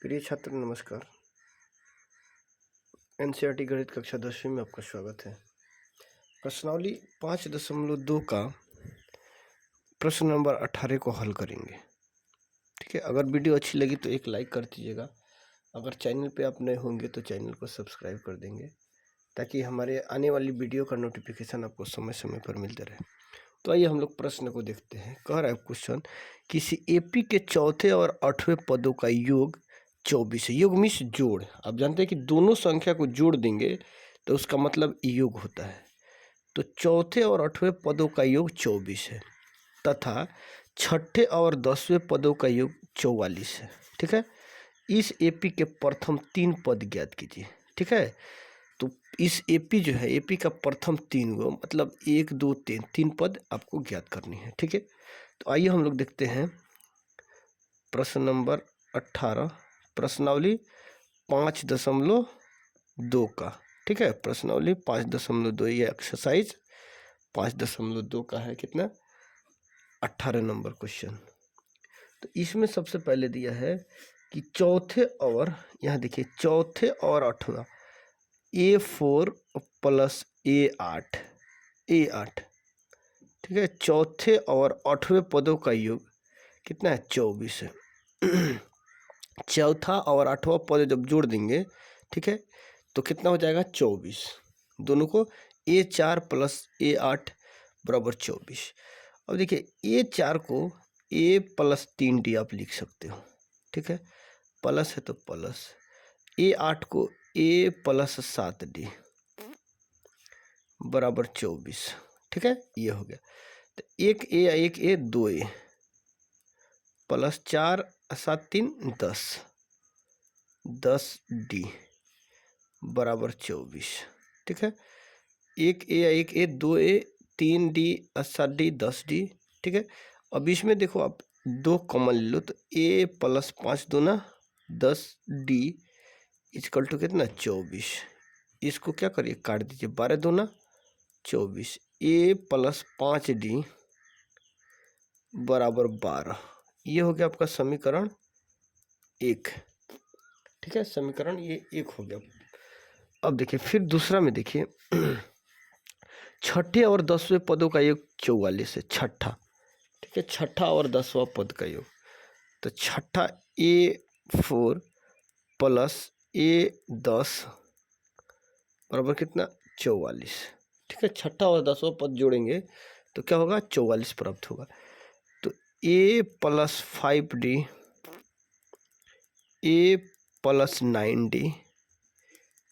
प्रिय छात्र नमस्कार। एनसीईआरटी गणित कक्षा 10वीं में आपका स्वागत है। प्रश्नावली 5.2 का प्रश्न नंबर 18 को हल करेंगे। ठीक है, अगर वीडियो अच्छी लगी तो एक लाइक कर दीजिएगा। अगर चैनल पे आप नए होंगे तो चैनल को सब्सक्राइब कर देंगे ताकि हमारे आने वाली वीडियो का नोटिफिकेशन आपको समय समय पर मिलते रहे। तो आइए हम लोग प्रश्न को देखते हैं। कह रहा है क्वेश्चन, किसी एपी के चौथे और 8वें पदों का योग 24 है। योग मीन्स जोड़। आप जानते हैं कि दोनों संख्या को जोड़ देंगे तो उसका मतलब योग होता है। तो चौथे और 8वें पदों का योग 24 है तथा छठे और 10वें पदों का योग 44 है। ठीक है, इस एपी के प्रथम 3 पद ज्ञात कीजिए। ठीक है, तो इस एपी जो है, एपी का प्रथम 3 गो मतलब 1 2 3 पद आपको ज्ञात करनी है। ठीक है, तो आइए हम लोग देखते हैं प्रश्न नंबर 18, प्रश्नावली 5.2 का। ठीक है, प्रश्नावली 5.2, ये एक्सरसाइज 5.2 का है। कितना? 18 नंबर क्वेश्चन। तो इसमें सबसे पहले दिया है कि चौथे और, यहाँ देखिए, चौथे और 8वां A4 प्लस A8। ठीक है, चौथे और 8वें पदों का योग कितना है? 24 है। चौथा और 8वां पद जब जोड़ देंगे, ठीक है, तो कितना हो जाएगा? 24। दोनों को A4 प्लस A8 बराबर 24। अब देखिए, A4 को A प्लस 3D आप लिख सकते हो। ठीक है, प्लस है तो प्लस। A8 को A प्लस 7D बराबर 24। ठीक है, ये हो गया। तो एक A 2A प्लस 4 7 3 10D बराबर 24। ठीक है, एक A 2A 3D 7D 10D। ठीक है, अब इसमें देखो, आप 2 कॉमन ले लो तो A प्लस 5 दूना 10D इजकल टू कितना? 24। इसको क्या करिए? काट दीजिए। 12 दूना 24। A प्लस 5D बराबर 12। ये हो गया आपका समीकरण 1। ठीक है, समीकरण ये 1 हो गया। अब देखिए, फिर दूसरा में देखिए, छठे और 10वें पदों का योग 44 है। छठा, ठीक है, छठा और 10वां पद का योग। तो छठा A4 प्लस A10 बराबर कितना? 44। ठीक है, छठा और 10वां पद जोड़ेंगे तो क्या होगा? 44 प्राप्त होगा। तो A plus 5D A plus 9D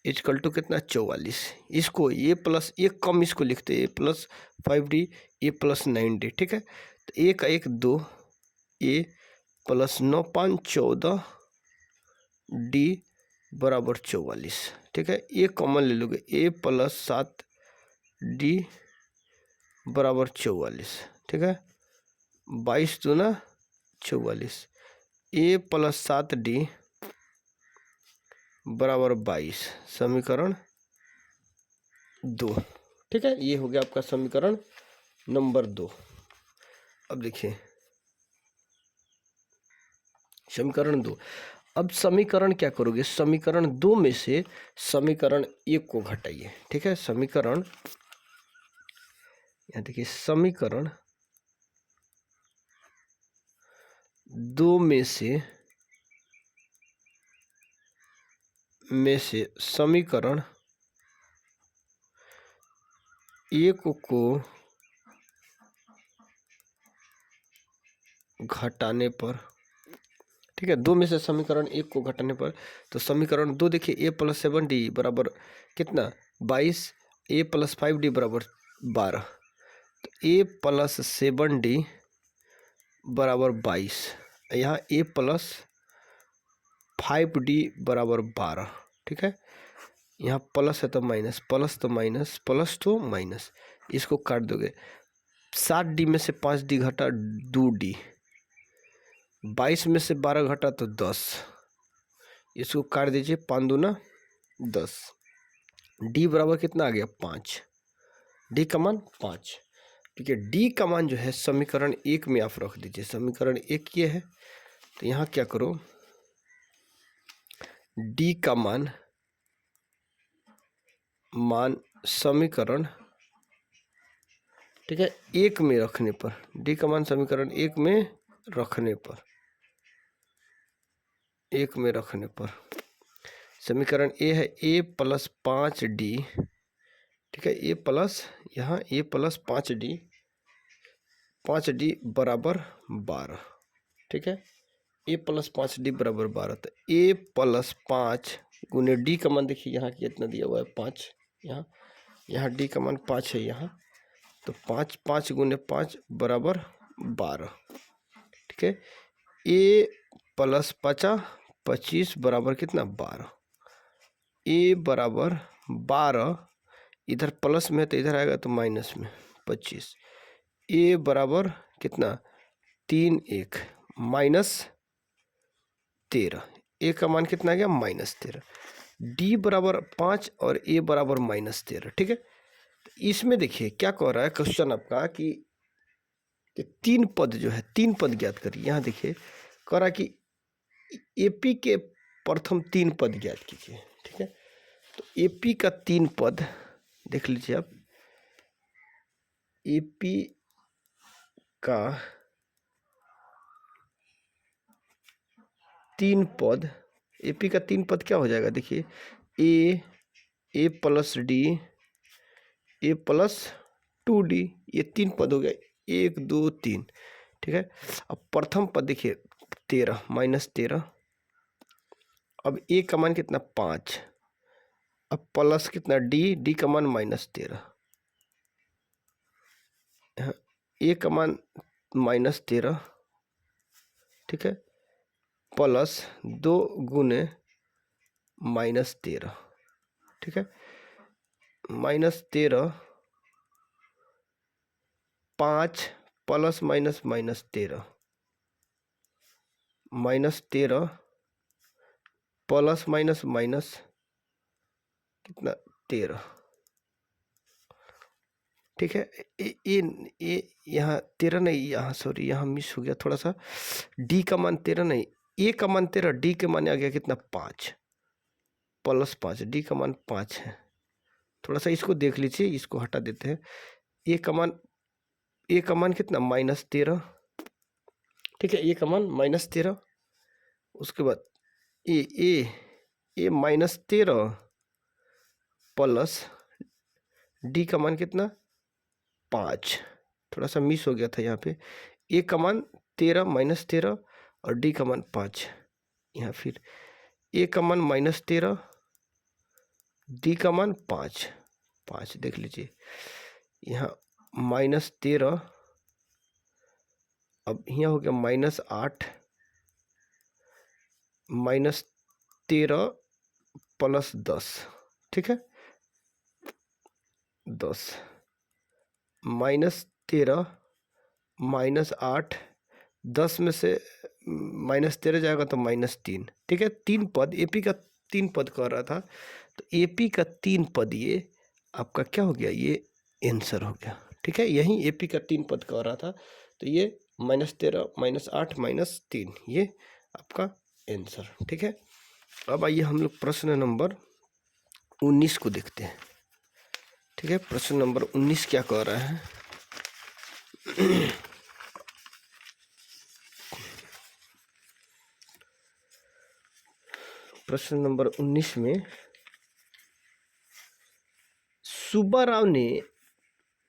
equal to कितना? 44। इसको A प्लस, एक कम इसको लिखते हैं, A plus 5D A plus 9D। ठीक है, तो 1 का 1 2 A प्लस 9 5 14 D बराबर 44। ठीक है, ये कॉमन ले लोगे, A प्लस 7D बराबर 44। ठीक है, 22 दूना 44। A प्लस 7D बराबर 22, समीकरण 2। ठीक है, ये हो गया आपका समीकरण नंबर 2। अब देखिए समीकरण 2। अब समीकरण क्या करोगे? समीकरण 2 में से समीकरण 1 को घटाइए। ठीक है, समीकरण, यहाँ देखिए, समीकरण 2 में से समीकरण 1 को घटाने पर, ठीक है, 2 में से समीकरण 1 को घटाने पर, तो समीकरण 2 देखिए, A प्लस 7D बराबर कितना? 22। A प्लस 5D बराबर 12। तो A प्लस 7D बराबर 22। यहाँ A प्लस 5D बराबर 12। ठीक है, यहाँ प्लस है तो माइनस, प्लस तो माइनस, प्लस तो माइनस, इसको काट दोगे। 7D में से 5D घटा 2D, 22 में से 12 घटा तो 10, इसको काट दीजिए। 5 दूना 10। D बराबर कितना आ गया? 5। D का मान 5। ठीक है, D का मान जो है समीकरण 1 में आप रख दीजिए। समीकरण 1 ये है, तो यहाँ क्या करो, डी का मान समीकरण, ठीक है, 1 में रखने पर, डी का मान समीकरण 1 में रखने पर, 1 में रखने पर समीकरण ए है a प्लस 5d, ठीक है, a प्लस, यहाँ a प्लस 5d बराबर 12, ठीक है, a प्लस 5d बराबर 12। तो a प्लस 5 गुने d का मान देखिए यहाँ कितना दिया हुआ है 5, यहाँ d का मान 5 है यहाँ, तो 5 गुने 5 बराबर 12, ठीक है। a प्लस 25 बराबर कितना 12, a बराबर 12, इधर प्लस में तो इधर आएगा तो माइनस में 25, a बराबर कितना 3 1 माइनस 13, a का मान कितना आ गया -13, d बराबर 5 और a बराबर -13, ठीक है। इसमें देखिए क्या कह रहा है क्वेश्चन आपका कि 3 पद जो है 3 पद ज्ञात करिए। यहाँ देखिए कह रहा है कि एपी के प्रथम 3 पद ज्ञात कीजिए, ठीक है। तो एपी का 3 पद देख लीजिए आप, एपी का 3 पद, एपी का 3 पद क्या हो जाएगा देखिए, ए प्लस डी, ए प्लस 2d, ये 3 पद हो गए, 1 2 3, ठीक है। अब प्रथम पद देखिए 13 -13, अब ए का मान कितना 5, अब प्लस कितना डी का मान -13, ए का मान -13, ठीक है, प्लस 2 गुने -13, ठीक है, -13 5 plus minus -13, -13 plus minus minus कितना 13, ठीक है। ये यहाँ 13 नहीं, यहाँ सॉरी यहाँ मिस हो गया थोड़ा सा, डी का मान 13 नहीं, ए का मान 13, डी के मान आ गया कितना 5 प्लस 5, डी का मान 5 है, थोड़ा सा इसको देख लीजिए, इसको हटा देते हैं। ए का मान कितना -13, ठीक है, ए का मान -13, उसके बाद ए -13 प्लस डी का मान कितना 5, थोड़ा सा मिस हो गया था यहाँ पे, ए का मान 13 -13 और डी का मान 5, यहाँ फिर ए का मान -13, डी का मान 5 देख लीजिए, यहाँ -13, अब यहाँ हो गया -8, -13 प्लस 10, ठीक है, 10 -13 -8, 10 में से -13 जाएगा तो -3, ठीक है। 3 पद एपी का 3 पद कह रहा था, तो एपी का 3 पद ये आपका क्या हो गया, ये आंसर हो गया, ठीक है। यही एपी का 3 पद कह रहा था, तो ये -13 -8 -3 ये आपका आंसर, ठीक है। अब आइए हम लोग प्रश्न नंबर 19 को देखते हैं, ठीक है। प्रश्न नंबर 19 क्या कह रहा है, प्रश्न नंबर 19 में सुब्बाराव ने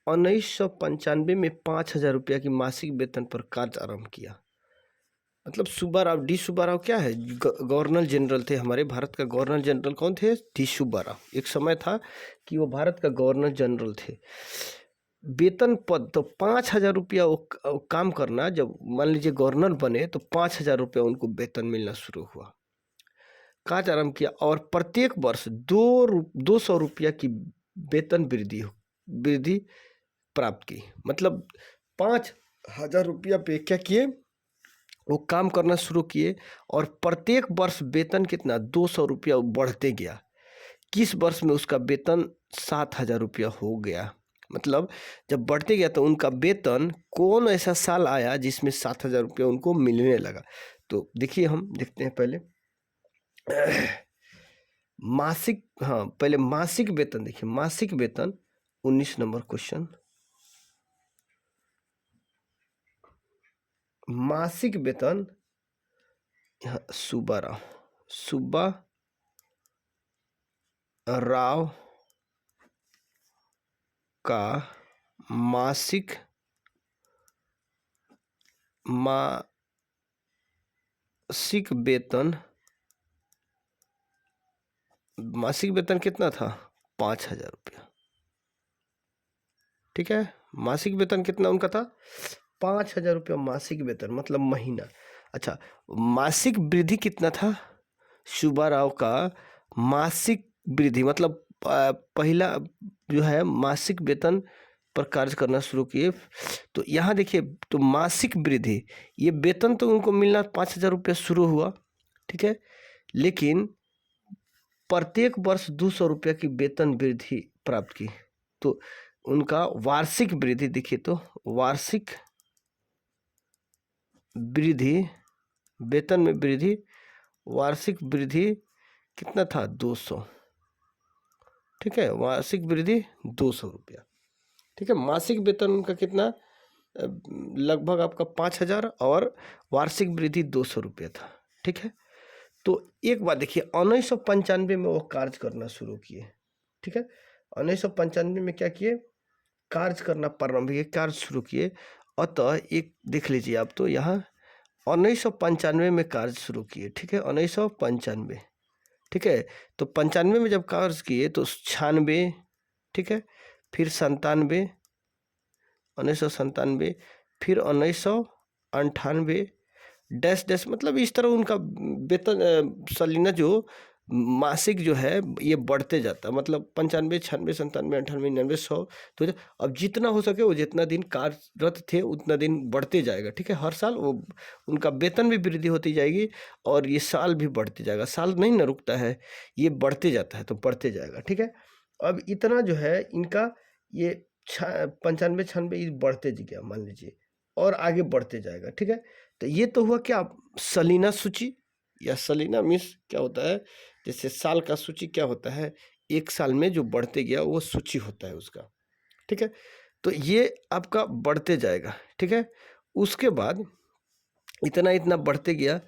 1995 में 5,000 रुपया की मासिक वेतन पर कार्य आरंभ किया। मतलब सुब्बाराव, डी सुब्बाराव क्या है, गवर्नर जनरल थे हमारे भारत का। गवर्नर जनरल कौन थे, डी सुब्बाराव। एक समय था कि वो भारत का गवर्नर जनरल थे। वेतन पद तो 5,000 रुपया वो काम करना, जब मान लीजिए गवर्नर बने तो 5,000 रुपया उनको वेतन मिलना शुरू हुआ, कार्य आरंभ किया, और प्रत्येक वर्ष 200 रुपया की वेतन वृद्धि प्राप्त की। मतलब 5,000 रुपया पे क्या किए, वो काम करना शुरू किए, और प्रत्येक वर्ष वेतन कितना 200 रुपया बढ़ते गया। किस वर्ष में उसका वेतन 7,000 रुपया हो गया। मतलब जब बढ़ते गया तो उनका वेतन, कौन ऐसा साल आया जिसमें 7,000 रुपया उनको मिलने लगा। तो देखिए हम देखते हैं पहले मासिक, हाँ पहले मासिक वेतन देखिए, मासिक वेतन 19 नंबर क्वेश्चन। मासिक वेतन यहाँ सुब्बा राव का मासिक वेतन, मासिक वेतन कितना था? 5,000 रुपया। ठीक है, मासिक वेतन कितना उनका था? 5,000 रुपया मासिक वेतन, मतलब महीना। अच्छा, मासिक वृद्धि कितना था सुब्बा राव का? मासिक वृद्धि मतलब पहला जो है मासिक वेतन पर कार्य करना शुरू किए, तो यहाँ देखिए, तो मासिक वृद्धि, ये वेतन तो उनको मिलना 5,000 रुपया शुरू हुआ, ठीक है, लेकिन प्रत्येक वर्ष 200 रुपया की वेतन वृद्धि प्राप्त की। तो उनका वार्षिक वृद्धि देखिए, तो वार्षिक वृद्धि, वेतन में वृद्धि, वार्षिक वृद्धि कितना था? 200। ठीक है, वार्षिक वृद्धि 200 रुपया। ठीक है, मासिक वेतन उनका कितना? लगभग आपका 5,000 और वार्षिक वृद्धि 200 रुपया था। ठीक है, तो एक बात देखिए, 1995 में वो कार्य करना शुरू किए। ठीक है, 1995 में क्या किए? कार्य करना प्रारंभ किए, कार्य शुरू किए। अतः एक देख लीजिए आप, तो यहाँ 1995 में कार्य शुरू किए। ठीक है, 1995। ठीक है, तो 95 में जब कार्य किए तो 96, ठीक है, फिर 97, 1997, फिर 1998 डैश डैश, मतलब इस तरह उनका वेतन सालाना जो मासिक जो है ये बढ़ते जाता है। मतलब 95, 96, 97, 98, 99, 100, तो अब जितना हो सके वो जितना दिन कार्यरत थे उतना दिन बढ़ते जाएगा। ठीक है, हर साल वो उनका वेतन भी वृद्धि होती जाएगी और ये साल भी बढ़ते जाएगा। साल नहीं ना रुकता है, ये बढ़ते जाता है, तो बढ़ते जाएगा। ठीक है, अब इतना जो है इनका ये 95, 96 ये बढ़ते गया मान लीजिए, और आगे बढ़ते जाएगा। ठीक है, तो ये तो हुआ क्या? सालाना सूची, या सालाना मीन्स क्या होता है? जैसे साल का सूची क्या होता है? एक साल में जो बढ़ते गया वो सूची होता है उसका। ठीक है, तो ये आपका बढ़ते जाएगा। ठीक है, उसके बाद इतना इतना बढ़ते गया,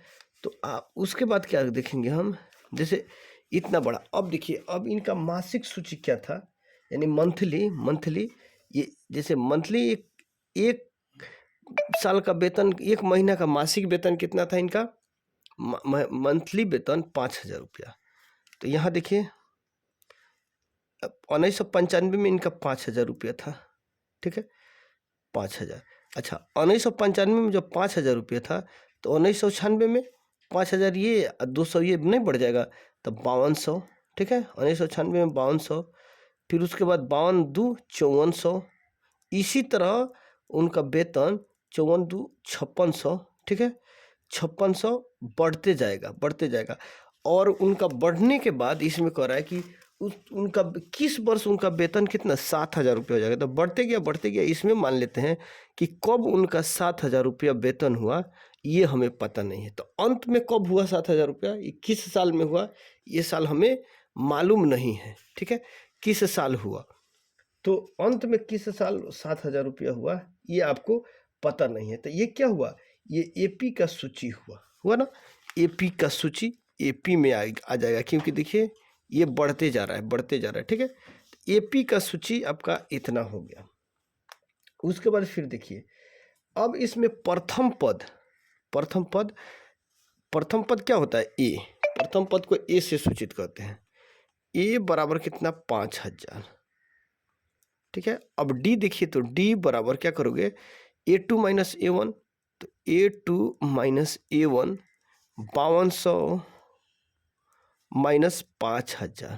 तो आप उसके बाद क्या देखेंगे हम? जैसे इतना बड़ा, अब देखिए, अब इनका मासिक सूची क्या था, यानी मंथली, ये जैसे मंथली एक साल का वेतन, एक महीना का मासिक वेतन कितना था इनका? मंथली वेतन 5,000 रुपया। तो यहाँ देखिए, 1995 में इनका 5,000 रुपया था। ठीक है, 5,000। अच्छा, 1995 में जब 5,000 रुपया था, तो 1996 में 5,000 ये 200 ये नहीं बढ़ जाएगा, तब 5,200। ठीक है, 1996 में 5,200, फिर उसके बाद 52 5400, इसी तरह उनका वेतन 54 5600। ठीक है, 5600 बढ़ते जाएगा। और उनका बढ़ने के बाद इसमें कह रहा है कि उनका किस वर्ष उनका वेतन कितना? 7,000 रुपया हो जाएगा। तो बढ़ते गया। इसमें मान लेते हैं कि कब उनका 7,000 रुपया वेतन हुआ ये हमें पता नहीं है। तो अंत में कब हुआ 7,000 रुपया, ये किस साल में हुआ, ये साल हमें मालूम नहीं है। ठीक है, किस साल हुआ, तो अंत में किस साल 7,000 रुपया हुआ ये आपको पता नहीं है। तो ये क्या हुआ? ये एपी का सूची हुआ ना, एपी का सूची एपी में आ जाएगा, क्योंकि देखिए ये बढ़ते जा रहा है। ठीक है, एपी का सूची आपका इतना हो गया। उसके बाद फिर देखिए, अब इसमें प्रथम पद क्या होता है? ए, प्रथम पद को ए से सूचित करते हैं। ए बराबर कितना? 5,000। ठीक है, अब डी देखिए, तो डी बराबर क्या करोगे? A2 माइनस A1, तो A2 माइनस A1 5200 माइनस 5,000।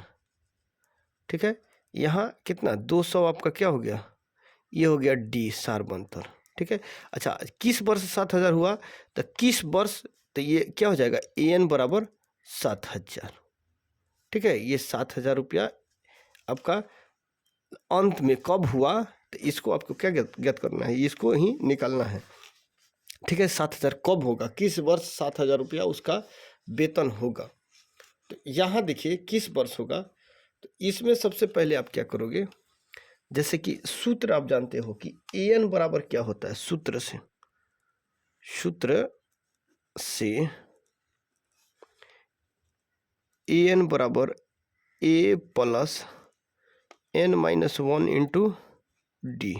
ठीक है, यहाँ कितना? 200 आपका क्या हो गया? ये हो गया डी सार्वंतर। ठीक है, अच्छा, किस वर्ष 7,000 हुआ? तो किस वर्ष, तो ये क्या हो जाएगा? AN बराबर 7,000। ठीक है, ये 7,000 रुपया आपका अंत में कब हुआ, तो इसको आपको क्या ज्ञात करना है? इसको ही निकालना है। ठीक है, 7,000 कब होगा, किस वर्ष 7,000 रुपया उसका वेतन होगा। तो यहाँ देखिए किस वर्ष होगा, तो इसमें सबसे पहले आप क्या करोगे, जैसे कि सूत्र आप जानते हो कि an बराबर क्या होता है, सूत्र से an बराबर a plus n-1 into D.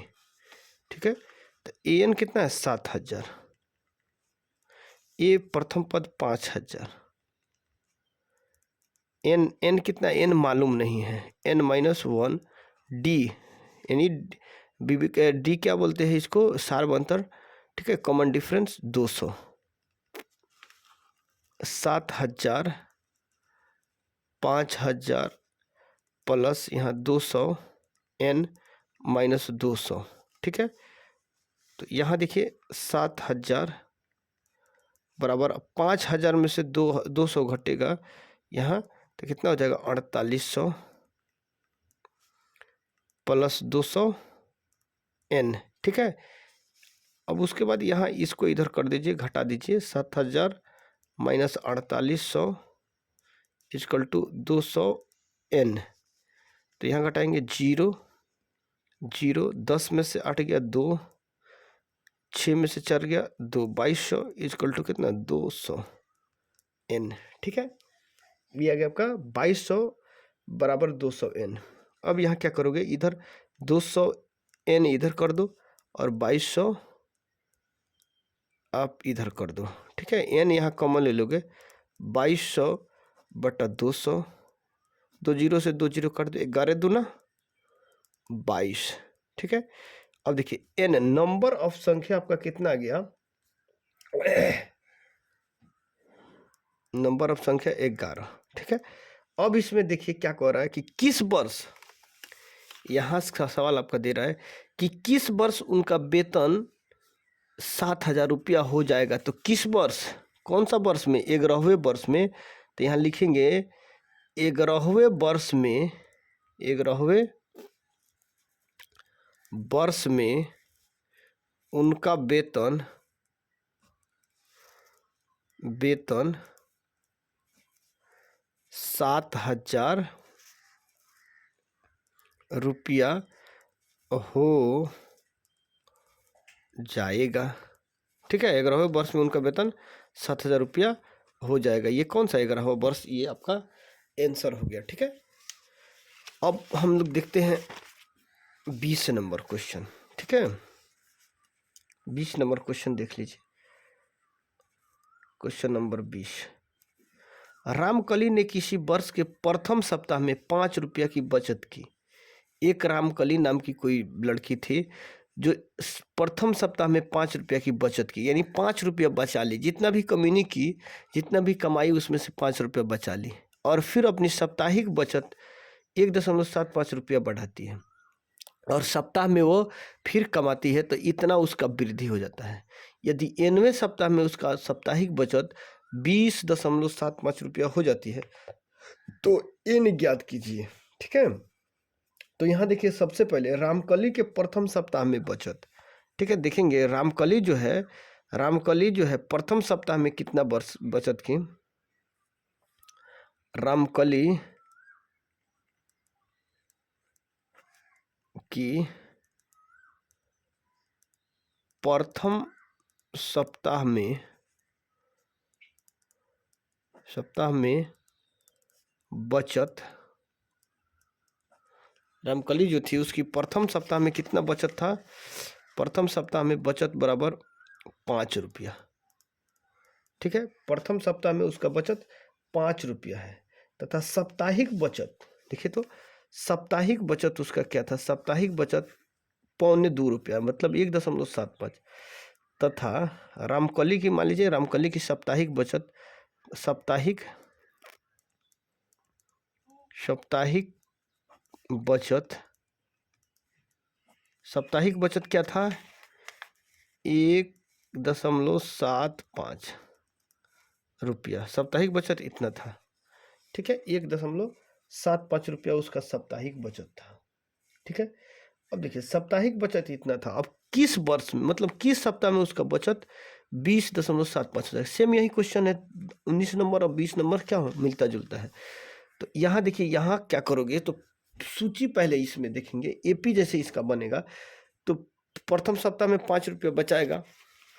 ठीक है, तो an कितना है 7000, ए प्रथम पद 5000, n कितना, n मालूम नहीं है, n-1 डी, यानी डी क्या बोलते हैं इसको, सार्वंतर। ठीक है, कॉमन डिफरेंस 200, 7000 5000 प्लस यहाँ 200 n-200। ठीक है, तो यहाँ देखिए 7000 बराबर 5000 में से 200 घटेगा यहाँ, तो कितना हो जाएगा 4800 प्लस 200 n। ठीक है, अब उसके बाद यहाँ इसको इधर कर दीजिए, घटा दीजिए, 7000 माइनस 4800 इजकल टू 200 n। तो यहाँ घटाएंगे 0 0, 10 में से 8 गया 2, 6 में से 4 गया 2, 2200 इजकल टू कितना 200 n। ठीक है, ये आ गया आपका 2200 बराबर 200 n। अब यहाँ क्या करोगे, इधर 200 n इधर कर दो और 2200 आप इधर कर दो। ठीक है, n यहाँ कॉमन ले लोगे, 2200 बटा 200, 2 0 से 2 0 कर दो, 11 दूना 22। ठीक है, अब देखिए n नंबर ऑफ संख्या आपका कितना आ गया, नंबर ऑफ संख्या 11। ठीक है, अब इसमें देखिए क्या कह रहा है कि किस वर्ष, यहाँ सवाल आपका दे रहा है कि किस वर्ष उनका वेतन 7000 रुपया हो जाएगा। तो किस वर्ष, कौन सा वर्ष में, 11वें वर्ष में। तो यहाँ लिखेंगे 11वें वर्ष में, 11वें वर्ष में उनका वेतन 7000 रुपया हो जाएगा। ठीक है, 11वें वर्ष में उनका वेतन 7000 रुपया हो जाएगा। ये कौन सा 11वां वर्ष, ये आपका आंसर हो गया। ठीक है, अब हम लोग देखते हैं 20 नंबर क्वेश्चन। ठीक है, 20 नंबर क्वेश्चन देख लीजिए। क्वेश्चन नंबर 20, रामकली ने किसी वर्ष के प्रथम सप्ताह में 5 रुपया की बचत की। एक रामकली नाम की कोई लड़की थी जो प्रथम सप्ताह में 5 रुपया की बचत की, यानी 5 रुपया बचा ली, जितना भी कमीनी की, जितना भी कमाई उसमें से 5 रुपया बचा ली, और फिर अपनी साप्ताहिक बचत 1.75 रुपया बढ़ाती है, और सप्ताह में वो फिर कमाती है, तो इतना उसका वृद्धि हो जाता है। यदि 9वें सप्ताह में उसका साप्ताहिक बचत 20.75 रुपया हो जाती है, तो n ज्ञात कीजिए। ठीक है, तो यहाँ देखिए सबसे पहले रामकली के प्रथम सप्ताह में बचत। ठीक है, देखेंगे रामकली जो है प्रथम सप्ताह में कितना वर्ष बचत की। रामकली की प्रथम सप्ताह में बचत, रामकली जो थी उसकी प्रथम सप्ताह में कितना बचत था, प्रथम सप्ताह में बचत बराबर 5 रुपया। ठीक है, प्रथम सप्ताह में उसका बचत 5 रुपया है, तथा साप्ताहिक बचत देखिए, तो साप्ताहिक बचत उसका क्या था, साप्ताहिक बचत 2.25 रुपया, मतलब 1.75, तथा रामकली की, मान लीजिए रामकली की साप्ताहिक बचत क्या था, 1.75 रुपया, साप्ताहिक बचत इतना था। ठीक है, 1.75 रुपया उसका साप्ताहिक बचत था। ठीक है, अब देखिए साप्ताहिक बचत इतना था, अब किस वर्ष में, मतलब किस सप्ताह में उसका बचत 20.75 हो जाएगा। सेम यही क्वेश्चन है, 19 नंबर और 20 नंबर क्या मिलता जुलता है। तो यहाँ देखिए, यहाँ क्या करोगे तो सूची पहले इसमें देखेंगे, एपी जैसे इसका बनेगा तो प्रथम सप्ताह में 5 रुपये बचाएगा,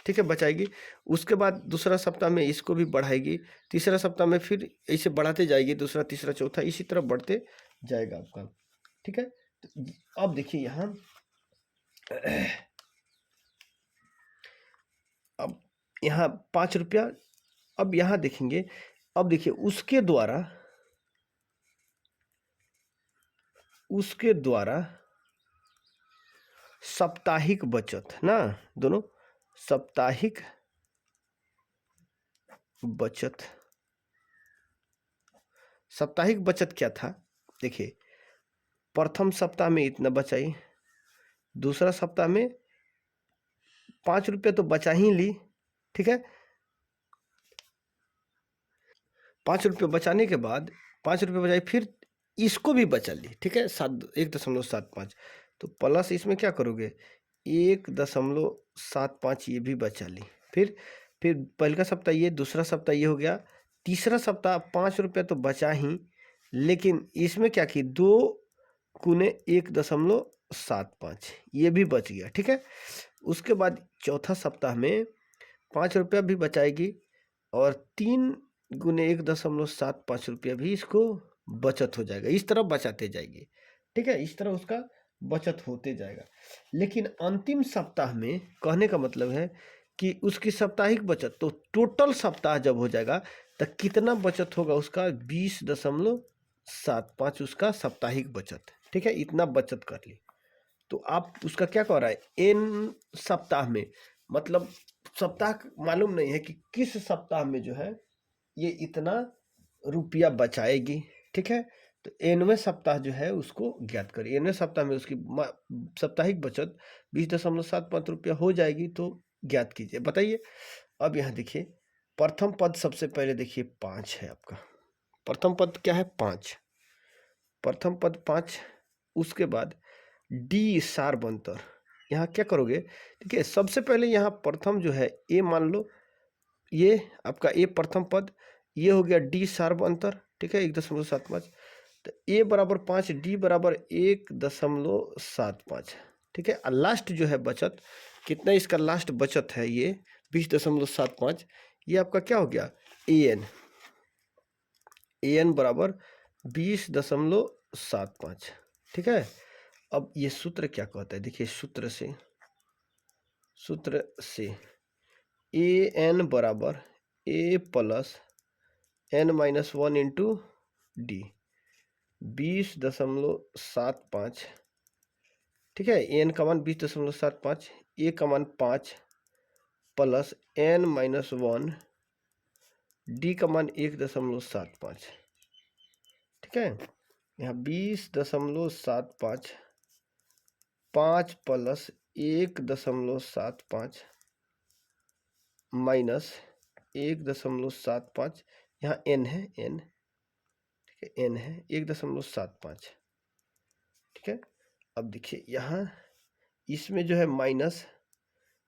ठीक है, बचाएगी। उसके बाद दूसरा सप्ताह में इसको भी बढ़ाएगी, तीसरा सप्ताह में फिर ऐसे बढ़ाते जाएगी, दूसरा तीसरा चौथा इसी तरह बढ़ते जाएगा आपका, ठीक है। तो अब देखिए यहाँ अब यहाँ 5 रुपया, अब यहाँ देखेंगे, अब देखिए उसके द्वारा साप्ताहिक बचत ना, दोनों साप्ताहिक बचत क्या था, देखिए प्रथम सप्ताह में इतना बचाई, दूसरा सप्ताह में 5 रुपये तो बचा ही ली, ठीक है। 5 रुपये बचाने के बाद 5 रुपये बचाई, फिर इसको भी बचा ली, ठीक है, 1.75। तो प्लस इसमें क्या करोगे 1.75 ये भी बचा ली, फिर पहला सप्ताह ये, दूसरा सप्ताह ये हो गया, तीसरा सप्ताह 5 रुपये तो बचा ही, लेकिन इसमें क्या की 2 गुने 1.75 ये भी बच गया, ठीक है। उसके बाद चौथा सप्ताह में 5 रुपया भी बचाएगी और 3 गुने 1.75 रुपया भी इसको बचत हो जाएगा, इस तरह बचाते जाएगी, ठीक है, इस तरह उसका बचत होते जाएगा। लेकिन अंतिम सप्ताह में कहने का मतलब है कि उसकी साप्ताहिक बचत, तो टोटल सप्ताह जब हो जाएगा तो कितना बचत होगा उसका 20.75 उसका साप्ताहिक बचत, ठीक है, इतना बचत कर ली। तो आप उसका क्या कह रहा है एन सप्ताह में, मतलब सप्ताह मालूम नहीं है कि किस सप्ताह में जो है ये इतना रुपया बचाएगी, ठीक है। तो एनवें सप्ताह जो है उसको ज्ञात करिए, एनवें सप्ताह में उसकी साप्ताहिक बचत 20.75 रुपया हो जाएगी, तो ज्ञात कीजिए, बताइए। अब यहाँ देखिए प्रथम पद सबसे पहले देखिए 5 है आपका, प्रथम पद क्या है 5, प्रथम पद 5, उसके बाद डी सार्ब अंतर, यहाँ क्या करोगे, ठीक है, सबसे पहले यहाँ प्रथम जो है ए मान लो, ये आपका ए प्रथम पद, ये हो गया डी सार्ब अंतर, ठीक है 1.75, तो ए बराबर 5, डी बराबर 1.75, ठीक है। और लास्ट जो है बचत कितना, इसका लास्ट बचत है ये 20.75, ये आपका क्या हो गया ए एन बराबर 20.75, ठीक है। अब ये सूत्र क्या कहता है, देखिए सूत्र से ए एन बराबर ए प्लस n-1 इंटू डी 20.75, ठीक है, एन का मान 20.75, ए का मान 5 प्लस n-1, डी का मान 1.75, ठीक है। यहाँ 20.75, 5 प्लस 1.75 माइनस 1.75, यहाँ n है, n, ठीक है, n है 1.75, ठीक है। अब देखिए यहाँ इसमें जो है माइनस,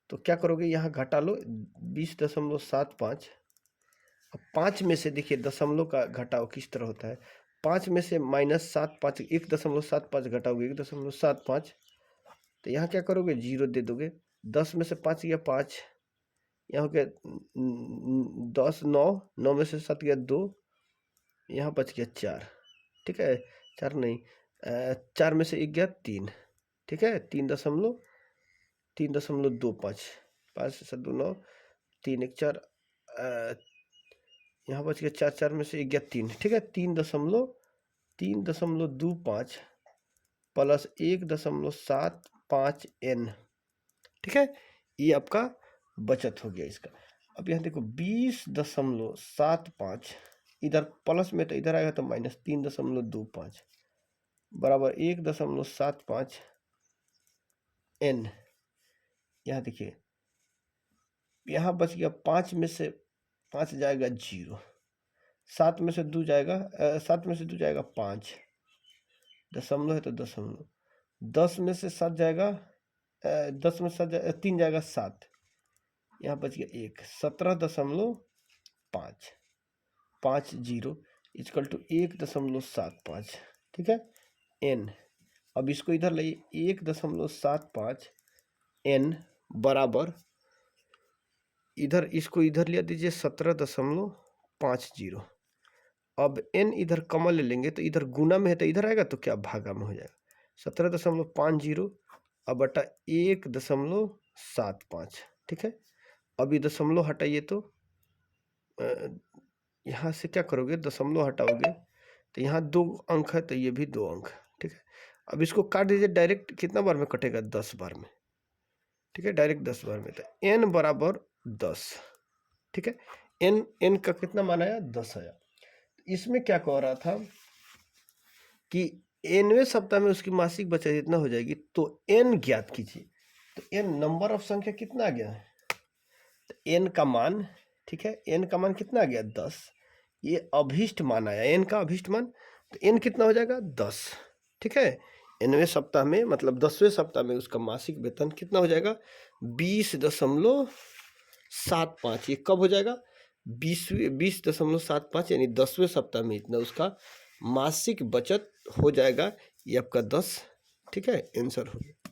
तो क्या करोगे यहाँ घटा लो 20.75, अब 5 में से देखिए दशमलव का घटाव किस तरह होता है, 5 में से -75, 1.75 घटाओगे 1.75, तो यहाँ क्या करोगे 0 दे दोगे, 10 में से 5 गया 5, यहाँ हो गया 10, 9 में से 7 गया 2, यहाँ बच गया 4, ठीक है, 4 नहीं 4 में से 1 गया 3, ठीक है, 3.25, 5 से 7 2 9, 3 1 4, यहाँ बच गया 4, 4 में से 1 गया 3, ठीक है, 3.25 प्लस 1.75 n, ठीक है, ये आपका बचत हो गया इसका। अब यहाँ देखो 20.75, इधर प्लस में तो इधर आएगा तो माइनस 3.25 बराबर 1.75 n, यहाँ देखिए यहाँ बच गया 5 में से 5 जाएगा 0, 7 में से 2 जाएगा 7 में से 2 जाएगा 5, दशमलव है तो दशमलव, 10 में से 7 जाएगा 10 में से 3 जाएगा 7, यहाँ बच गया 1, 17.550 इक्वल टू 1.75, ठीक है n। अब इसको इधर लाइए, 1.75 n बराबर, इधर इसको इधर लिया दीजिए 17.50। अब n इधर कॉमन ले लेंगे तो इधर गुना में है तो इधर आएगा तो क्या भागा में हो जाएगा, 17.50 अब बटा 1.75, ठीक है। अभी दशमलव हटाइए तो यहाँ से क्या करोगे, दशमलव हटाओगे तो यहाँ 2 अंक है तो ये भी 2 अंक, ठीक है। अब इसको काट दीजिए, डायरेक्ट कितना बार में कटेगा, 10 बार में, ठीक है, डायरेक्ट 10 बार में। तो n बराबर 10, ठीक है। n का कितना मान आया, 10 आया। इसमें क्या कह रहा था कि nवें सप्ताह में उसकी मासिक बचत इतना हो जाएगी, तो n ज्ञात कीजिए। तो n नंबर ऑफ संख्या कितना आ गया, तो n का मान, ठीक है, n का मान कितना आ गया, 10। ये अभीष्ट मान आया, n का अभीष्ट मान, तो n कितना हो जाएगा, 10, ठीक है। nवें सप्ताह में मतलब 10वें सप्ताह में उसका मासिक वेतन कितना हो जाएगा, 20.75। ये कब हो जाएगा, 20.75, यानी 10वें सप्ताह में इतना उसका मासिक बचत हो जाएगा। ये आपका 10, ठीक है, आंसर हो गया।